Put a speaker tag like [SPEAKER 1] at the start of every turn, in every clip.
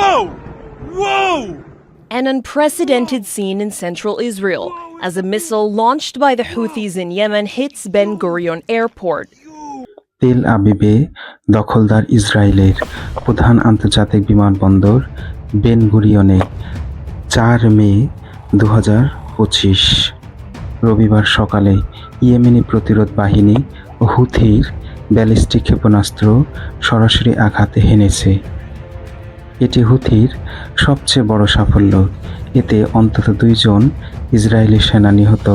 [SPEAKER 1] Whoa! Whoa!
[SPEAKER 2] An unprecedented scene in central Israel as a missile launched by the Houthis in Yemen hits Ben Gurion Airport.
[SPEAKER 3] তেল আবিবে দখলদার ইসরায়েলের প্রধান আন্তর্জাতিক বিমানবন্দর Ben গুরিয়নে 4 মে 2025 রবিবার সকালে ইয়েমেনি প্রতিরোধ বাহিনী ও হুথির ব্যালিস্টিক ক্ষেপণাস্ত্র সরাসরি আঘাতে হেনেছে। এটি হুথির সবচেয়ে বড় সাফল্য। এতে অন্তত 2 জন ইসরায়েলি সেনা নিহত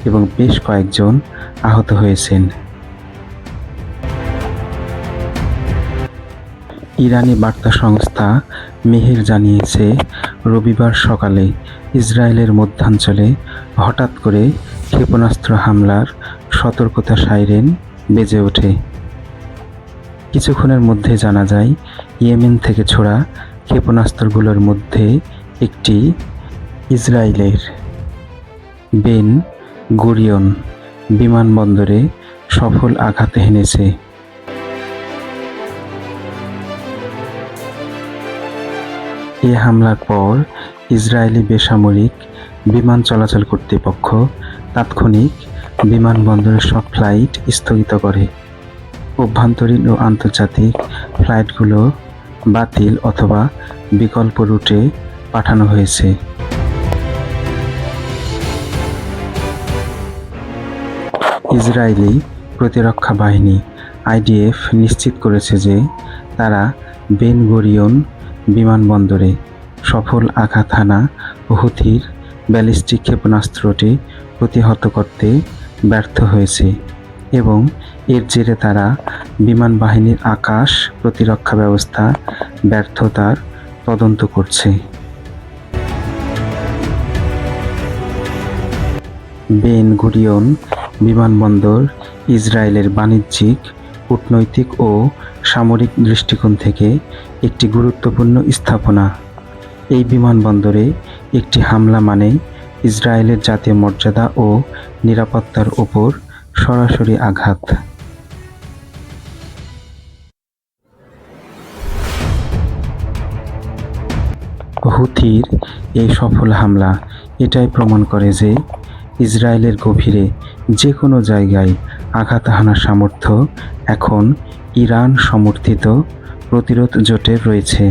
[SPEAKER 3] এবং বেশ কয়েকজন আহত হয়েছেন। ইরানি বার্তা সংস্থা মেহের জানিয়েছে, রবিবার সকালে ইসরায়েলের মধ্যাঞ্চলে হঠাৎ করে ক্ষেপণাস্ত্র হামলার সতর্কতা সাইরেন বেজে ওঠে। কিছুক্ষণের মধ্যে জানা যায়, ইয়েমেন থেকে ছোড়া ক্ষেপণাস্ত্রগুলোর মধ্যে একটি ইসরায়েলের বেন গুরিয়ন বিমানবন্দরে সফল আঘাত হেনেছে। এ হামলার পর ইসরায়েলি বেসামরিক বিমান চলাচল কর্তৃপক্ষ তাৎক্ষণিক বিমানবন্দরের সব ফ্লাইট স্থগিত করে। অভ্যন্তরীণ ও আন্তর্জাতিক ফ্লাইটগুলো বাতিল অথবা বিকল্প রুটে পাঠানো হয়েছে। ইসরায়েলি প্রতিরক্ষা বাহিনী IDF নিশ্চিত করেছে যে তারা বেন গুরিয়ন বিমানবন্দরে সফল আঘাত হানা ও হুথির ব্যালিস্টিক ক্ষেপণাস্ত্রটি প্রতিহত করতে ব্যর্থ হয়েছে এবং এর জেরে তারা বিমান বাহিনীর আকাশ প্রতিরক্ষা ব্যবস্থা ব্যর্থতার তদন্ত করছে। বেন গুরিয়ন বিমানবন্দর ইসরায়েলের বাণিজ্যিক, কূটনৈতিক ও সামরিক দৃষ্টিকোণ থেকে একটি গুরুত্বপূর্ণ স্থাপনা। এই বিমানবন্দরে একটি হামলা মানে ইসরায়েলের জাতীয় মর্যাদা ও নিরাপত্তার উপর সরাসরি আঘাত। হুথির এই সফল হামলা এটাই প্রমাণ করে যে ইসরায়েলের গভীরে যে কোনো জায়গায় আঘাত হানার সামর্থ্য এখন ইরান সমর্থিত প্রতিরোধ জোটের রয়েছে।